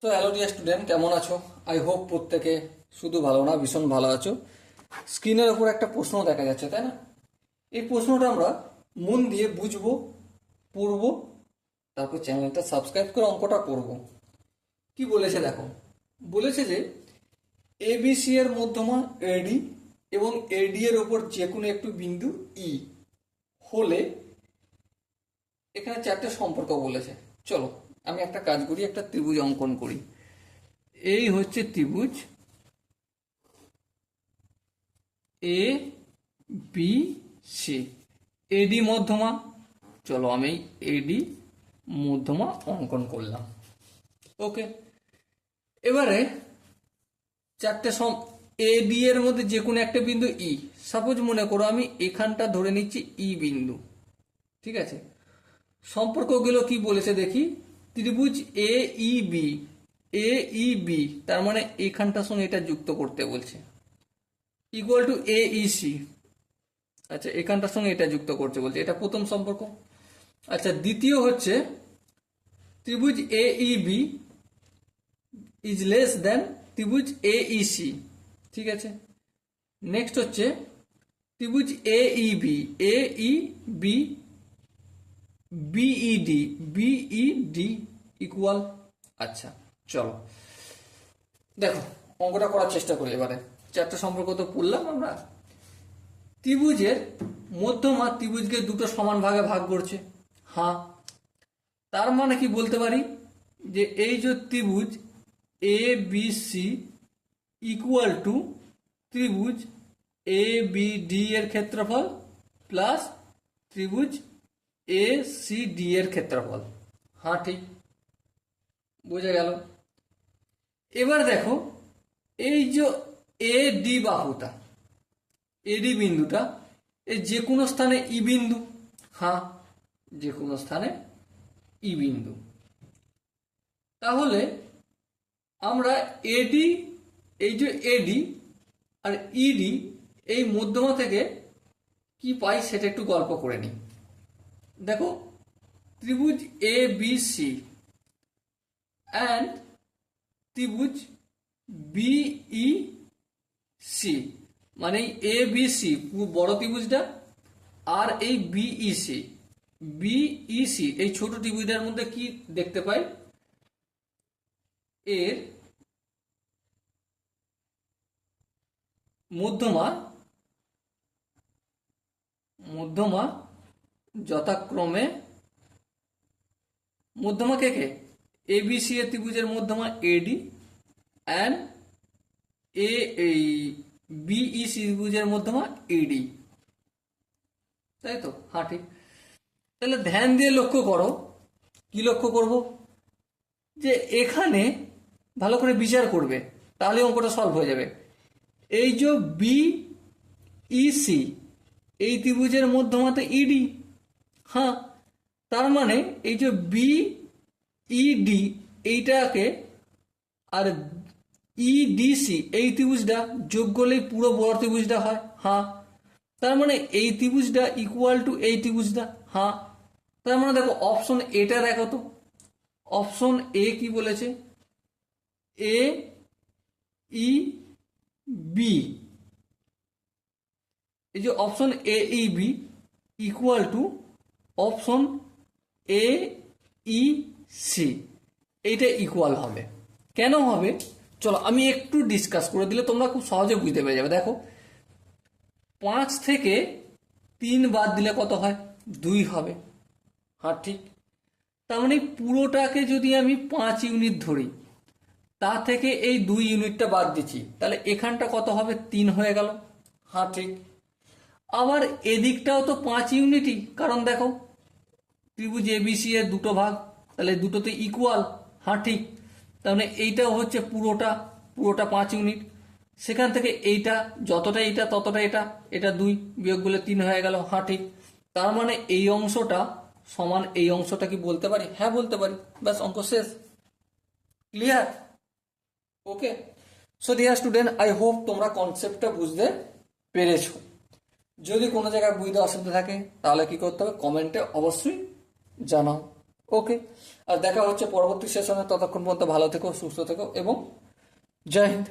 তো hello dear student, কেমন আছো? আই হোপ প্রত্যেকে শুধু ভালো না, ভীষণ ভালো আছো। স্ক্রিনের ওপর একটা প্রশ্ন দেখা যাচ্ছে, তাই না? এই প্রশ্নটা আমরা মন দিয়ে বুঝবো, পড়বো, তারপর চ্যানেলটা সাবস্ক্রাইব করে অঙ্কটা করব। কি বলেছে দেখো, বলেছে যে এবিসি এর মধ্যমা এডি এবং এডি এর ওপর যে কোনো একটু বিন্দু ই হলে এখানে চারটে সম্পর্ক বলেছে। চলো আমি একটা কাজ করি, একটা ত্রিভুজ অঙ্কন করি। এই হচ্ছে ত্রিভুজ এ বি সি, এডি মধ্যমা। চলো আমি এডি মধ্যমা অঙ্কন করলাম। ওকে, এবারে চারটে এডি এর মধ্যে যে কোনো একটা বিন্দু ই, সাপোজ মনে করো আমি এখানটা ধরে নিচ্ছি ই বিন্দু, ঠিক আছে? সম্পর্কগুলো কি বলেছে দেখি। ত্রিভুজ A E B, A E B তার মানে এখানটার সঙ্গে এটা যুক্ত করতে বলছে, equal to A E C. আচ্ছা, এখানটার সঙ্গে এটা যুক্ত করতে বলছে, এটা প্রথম সম্পর্ক। আচ্ছা, দ্বিতীয় হচ্ছে ত্রিভুজ A E B is less than ত্রিভুজ এ ই সি, ঠিক আছে? নেক্সট হচ্ছে ত্রিভুজ A E B, A E B BED, BED equal. আচ্ছা চলো দেখো অঙ্কটা করার চেষ্টা করি। এবারে চারটা সম্পর্ক তো পড়লাম আমরা। ত্রিভুজের মধ্যমা ত্রিভুজকে দুটো সমান ভাগে ভাগ করছে, হ্যাঁ। তার মানে কি বলতে পারি যে এই যে ত্রিভুজ A B C equal to ত্রিভুজ এ বি ডি এর ক্ষেত্রফল প্লাস ত্রিভুজ এ সি ডি এর ক্ষেত্রফল। হ্যাঁ ঠিক, বোঝা গেল। এবার দেখো এই যে এ ডি বাহুটা, এডি বিন্দুটা, এই যে কোনো স্থানে ই বিন্দু, হ্যাঁ যে কোনো স্থানে ই বিন্দু। তাহলে আমরা এডি, এই যে এডি আর ইডি এই মধ্যমা থেকে কি পাই সেটা একটু গল্প করে নিই। দেখো ত্রিভুজ এ বি সি অ্যান্ড ত্রিভুজ বিই সি, মানে এ বি সি বড় ত্রিভুজটা আর এই বিইসি, বিইসি এই ছোট ত্রিভুজটার মধ্যে কি দেখতে পাই, এর মধ্যমা মধ্যমা যথাক্রমে মধ্যমা কে কে, এবিসি এর ত্রিভুজের মধ্যমা এডি অ্যান্ড এই বিইসি ত্রিভুজের মধ্যমা এডি, তাই তো? হ্যাঁ ঠিক। তাহলে ধ্যান দিয়ে লক্ষ্য করো, কি লক্ষ্য করব, যে এখানে ভালো করে বিচার করবে, তাহলে অঙ্কটা সলভ হয়ে যাবে। এই যে বিইসি এই ত্রিভুজের মধ্যমা তো ইডি, হ্যাঁ। তার মানে এই যে বিইডি এইটাকে আর ইডিসি এই ত্রিভুজটা যোগ করলেই পুরো বড় ত্রিভুজটা হয়, হ্যাঁ। তার মানে এই ত্রিভুজটা ইকুয়াল টু এই ত্রিভুজটা, হ্যাঁ। তার মানে দেখো অপশন এটা দেখো তো, অপশন এ কি বলেছে, এ ই বি, এই যে option A E B equal to option A E C, এইটা ইকুয়াল হবে। কেন হবে চলো আমি একটু ডিসকাস করে দিলে তোমরা খুব সহজে বুঝতে পেরে যাবে। দেখো 5 থেকে 3 বাদ দিলে কত হয়, 2 হবে, হ্যাঁ ঠিক। তার মানে পুরোটাকে যদি আমি 5 ইউনিট ধরি, তা থেকে এই 2 ইউনিটটা বাদ দিচ্ছি, তাহলে এখানটা কত হবে, 3 হয়ে গেল, হ্যাঁ ঠিক। আবার এদিকটাও তো 5 ইউনিটই, কারণ দেখো ত্রিভুজ এবিসি এর দুটো ভাগ, তাহলে দুটোতে ইকুয়াল, হ্যাঁ ঠিক। তাহলে এইটাও হচ্ছে পুরোটা, পুরোটা 5 ইউনিট। সেখান থেকে এইটা যতটা এইটা ততটা এটা, এটা 2 বিয়োগ করলে 3 হয়ে গেল, হ্যাঁ ঠিক। তার মানে এই অংশটা সমান এই অংশটা, কি বলতে পারি? হ্যাঁ বলতে পারি, ব্যাস অঙ্ক শেষ। Clear? Okay. So dear student, I hope তোমরা কনসেপ্টটা বুঝতে পেরেছো। যদি কোনো জায়গায় বুঝতে অসুবিধা থাকে তাহলে কি করতে হবে, কমেন্টে অবশ্যই জানাও। ওকে, আর দেখা হচ্ছে পরবর্তী সেশনে। ততক্ষণ পর্যন্ত ভালো থেকো, সুস্থ থেকো এবং জয় হিন্দ।